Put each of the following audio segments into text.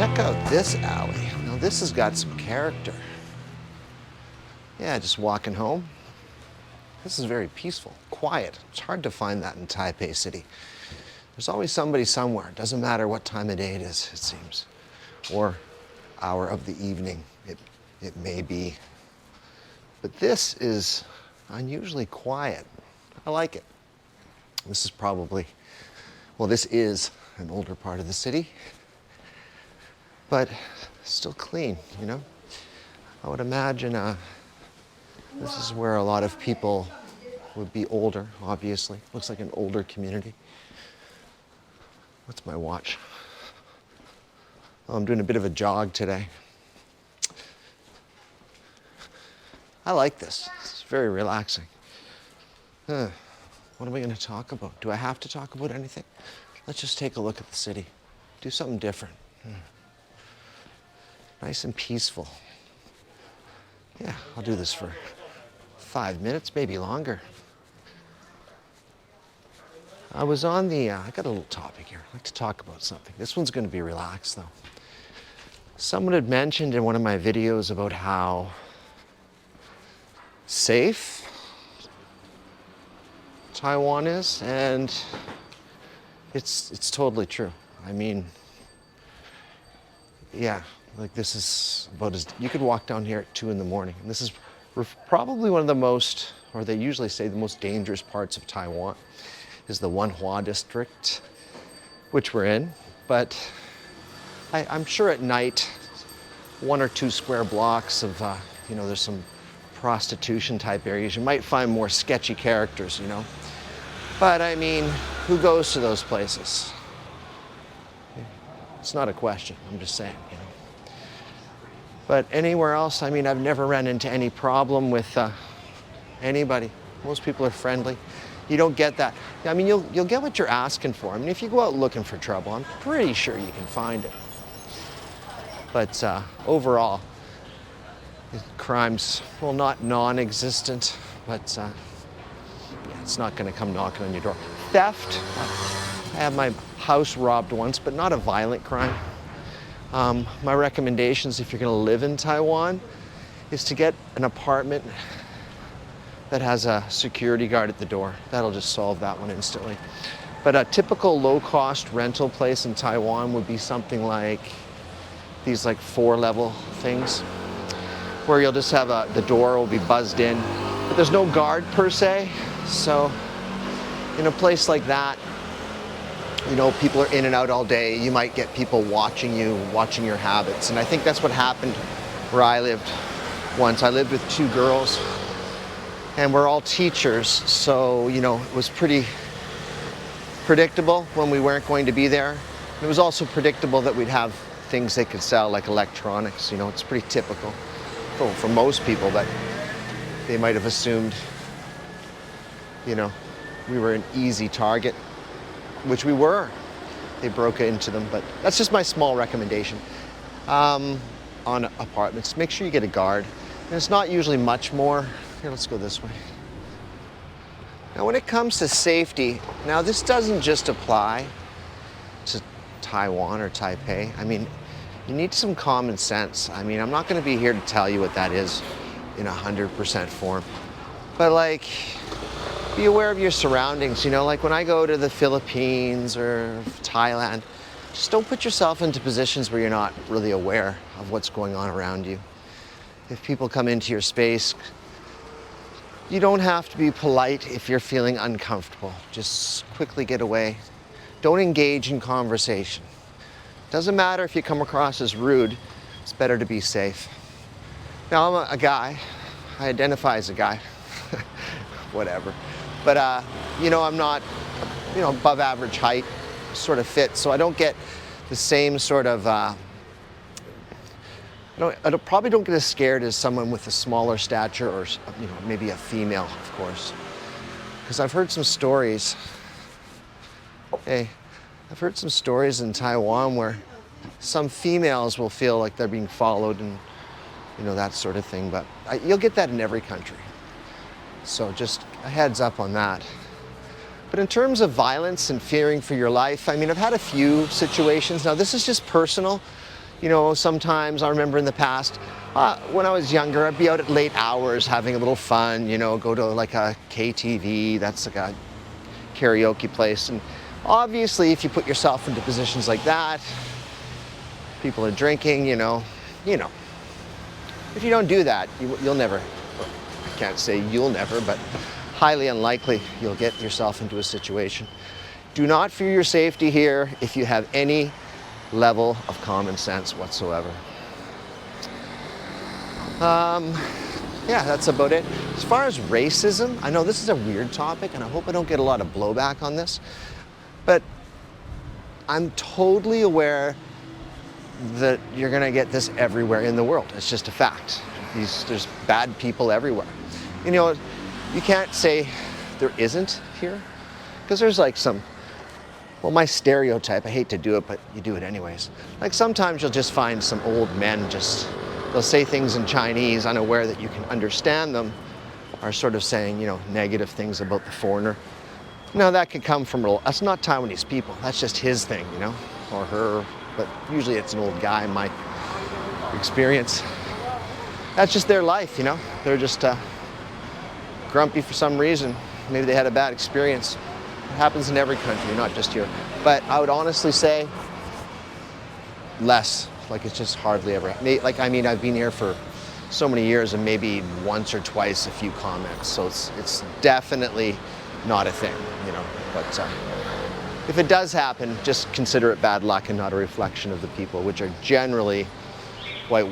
check out this alley. Now this has got some character. Yeah, just walking home. This is very peaceful, quiet. It's hard to find that in Taipei City. There's always somebody somewhere. It doesn't matter what time of day it is, it seems. Or hour of the evening, it may be. But this is unusually quiet. I like it. This is probably, well, this is an older part of the city, but still clean, you know? I would imagine this is where a lot of people would be older, obviously. Looks like an older community. What's my watch? Oh, I'm doing a bit of a jog today. I like this. It's very relaxing. What are we going to talk about? Do I have to talk about anything? Let's just take a look at the city. Do something different. Nice and peaceful. Yeah, I'll do this for 5 minutes, maybe longer. I was on the, I got a little topic here. I'd like to talk about something. This one's going to be relaxed, though. Someone had mentioned in one of my videos about how safe Taiwan is, and it's totally true. I mean, yeah, like this is about as, you could walk down here at 2 in the morning, and this is probably one of the most, or they usually say the most dangerous parts of Taiwan, is the Wanhua district, which we're in. But I'm sure at night, 1 or 2 square blocks of, you know, there's some prostitution type areas. You might find more sketchy characters, you know. But I mean, who goes to those places? It's not a question, I'm just saying, you know. But anywhere else, I mean, I've never run into any problem with anybody. Most people are friendly. You don't get that. I mean, you'll get what you're asking for. I mean, if you go out looking for trouble, I'm pretty sure you can find it. But overall, crime's, well, not non-existent, but yeah, it's not going to come knocking on your door. Theft, I had my house robbed once, but not a violent crime. My recommendations, if you're going to live in Taiwan, is to get an apartment that has a security guard at the door. That'll just solve that one instantly. But a typical low-cost rental place in Taiwan would be something like these like 4-level things, where you'll just have the door will be buzzed in, but there's no guard per se. So in a place like that, you know, people are in and out all day. You might get people watching you, watching your habits. And I think that's what happened where I lived once. I lived with 2 girls, and we're all teachers. So, you know, it was pretty predictable when we weren't going to be there. It was also predictable that we'd have things they could sell, like electronics. You know, it's pretty typical for most people, that they might have assumed, you know, we were an easy target, which we were. They broke into them, but that's just my small recommendation. On apartments, make sure you get a guard. And it's not usually much more. Here, let's go this way. Now, when it comes to safety, now this doesn't just apply to Taiwan or Taipei. I mean, you need some common sense. I mean, I'm not going to be here to tell you what that is in 100% form, but like, be aware of your surroundings. You know, like when I go to the Philippines or Thailand, just don't put yourself into positions where you're not really aware of what's going on around you. If people come into your space, you don't have to be polite if you're feeling uncomfortable. Just quickly get away. Don't engage in conversation. Doesn't matter if you come across as rude, it's better to be safe. Now, I'm a guy. I identify as a guy. Whatever. But, you know, I'm not, you know, above average height, sort of fit, so I don't get the same sort of, I probably don't get as scared as someone with a smaller stature, or, you know, maybe a female, of course. Because I've heard some stories, I've heard some stories in Taiwan where some females will feel like they're being followed and, you know, that sort of thing. But you'll get that in every country. So just a heads up on that. But in terms of violence and fearing for your life, I mean, I've had a few situations. Now, this is just personal. You know, sometimes I remember in the past, when I was younger, I'd be out at late hours having a little fun, you know, go to like a KTV, that's like a karaoke place. And obviously, if you put yourself into positions like that, people are drinking, you know. If you don't do that, you'll never, I can't say you'll never, but highly unlikely you'll get yourself into a situation. Do not fear your safety here if you have any level of common sense whatsoever. Yeah, that's about it. As far as racism, I know this is a weird topic and I hope I don't get a lot of blowback on this, but I'm totally aware that you're gonna get this everywhere in the world. It's just a fact. There's bad people everywhere. You know, you can't say there isn't here, because there's like some, well, my stereotype, I hate to do it, but you do it anyways. Like sometimes you'll just find some old men they'll say things in Chinese, unaware that you can understand them, are sort of saying, you know, negative things about the foreigner. Now that could come from, that's not Taiwanese people, that's just his thing, you know, or her, but usually it's an old guy in my experience. That's just their life, you know, they're just grumpy for some reason. Maybe they had a bad experience. It happens in every country, not just here. But I would honestly say less, like it's just hardly ever. Like, I mean, I've been here for so many years and maybe once or twice a few comments. So it's definitely not a thing, you know. But if it does happen, just consider it bad luck and not a reflection of the people, which are generally quite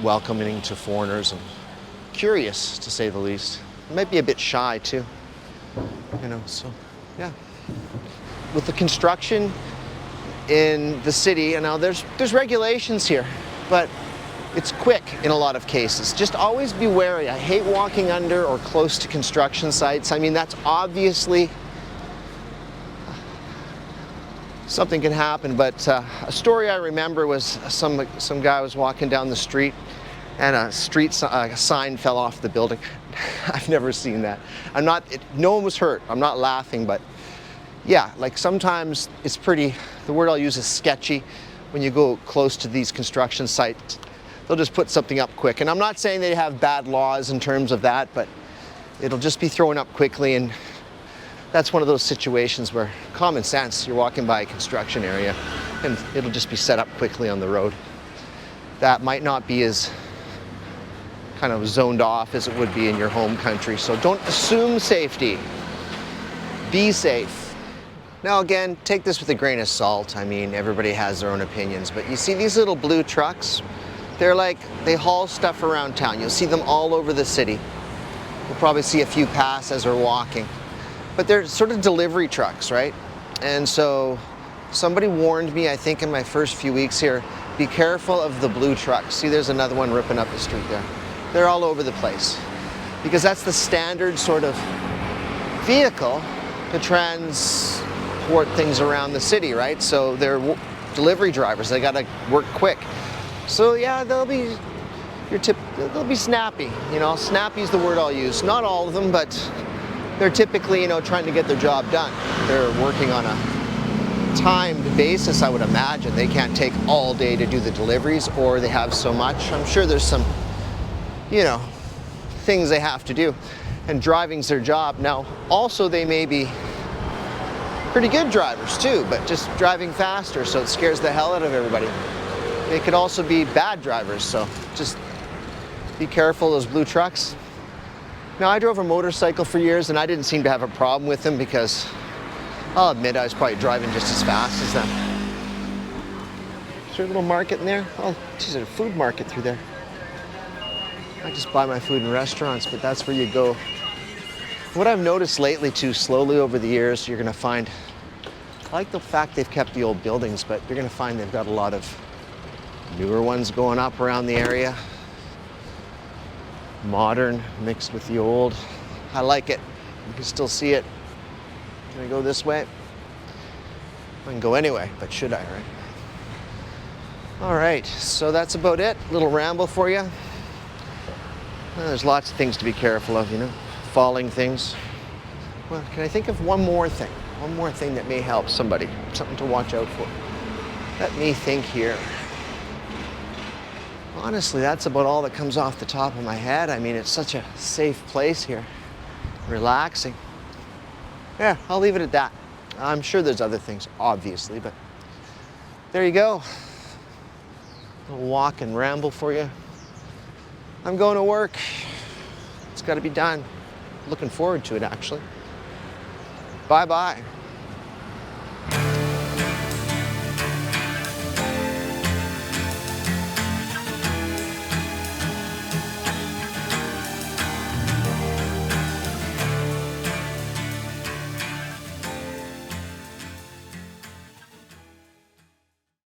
welcoming to foreigners and curious, to say the least. Might be a bit shy too, you know, so yeah. With the construction in the city, and now there's regulations here, but it's quick in a lot of cases. Just always be wary. I hate walking under or close to construction sites. I mean, that's obviously something can happen, but a story I remember was some guy was walking down the street and a sign fell off the building. I've never seen that. No one was hurt. I'm not laughing, but yeah, like sometimes it's pretty, the word I'll use is sketchy. When you go close to these construction sites, they'll just put something up quick. And I'm not saying they have bad laws in terms of that, but it'll just be thrown up quickly, and that's one of those situations where common sense, you're walking by a construction area and it'll just be set up quickly on the road. That might not be as kind of zoned off as it would be in your home country. So don't assume safety. Be safe. Now again, take this with a grain of salt. I mean, everybody has their own opinions, but you see these little blue trucks? They haul stuff around town. You'll see them all over the city. We'll probably see a few pass as we're walking. But they're sort of delivery trucks, right? And so somebody warned me, I think in my first few weeks here, be careful of the blue trucks. See, there's another one ripping up the street there. They're all over the place, because that's the standard sort of vehicle to transport things around the city, right? So they're delivery drivers. They got to work quick. So yeah, they'll be snappy. You know, snappy is the word I'll use. Not all of them, but they're typically, you know, trying to get their job done. They're working on a timed basis, I would imagine. They can't take all day to do the deliveries, or they have so much. I'm sure there's some, you know, things they have to do, and driving's their job. Now, also they may be pretty good drivers too, but just driving faster, so it scares the hell out of everybody. They could also be bad drivers, so just be careful of those blue trucks. Now, I drove a motorcycle for years and I didn't seem to have a problem with them, because I'll admit I was probably driving just as fast as them. Is there a little market in there? Oh, geez, there's a food market through there. I just buy my food in restaurants, but that's where you go. What I've noticed lately too, slowly over the years, you're gonna find, I like the fact they've kept the old buildings, but you're gonna find they've got a lot of newer ones going up around the area. Modern mixed with the old. I like it. You can still see it. Can I go this way? I can go anyway, but should I, right? All right, so that's about it. Little ramble for you. There's lots of things to be careful of, you know, falling things. Well, can I think of one more thing? One more thing that may help somebody, something to watch out for. Let me think here. honestly, that's about all that comes off the top of my head. I mean, it's such a safe place here. Relaxing. Yeah, I'll leave it at that. I'm sure there's other things, obviously, but there you go. A walk and ramble for you. I'm going to work. It's got to be done. Looking forward to it, actually. Bye-bye.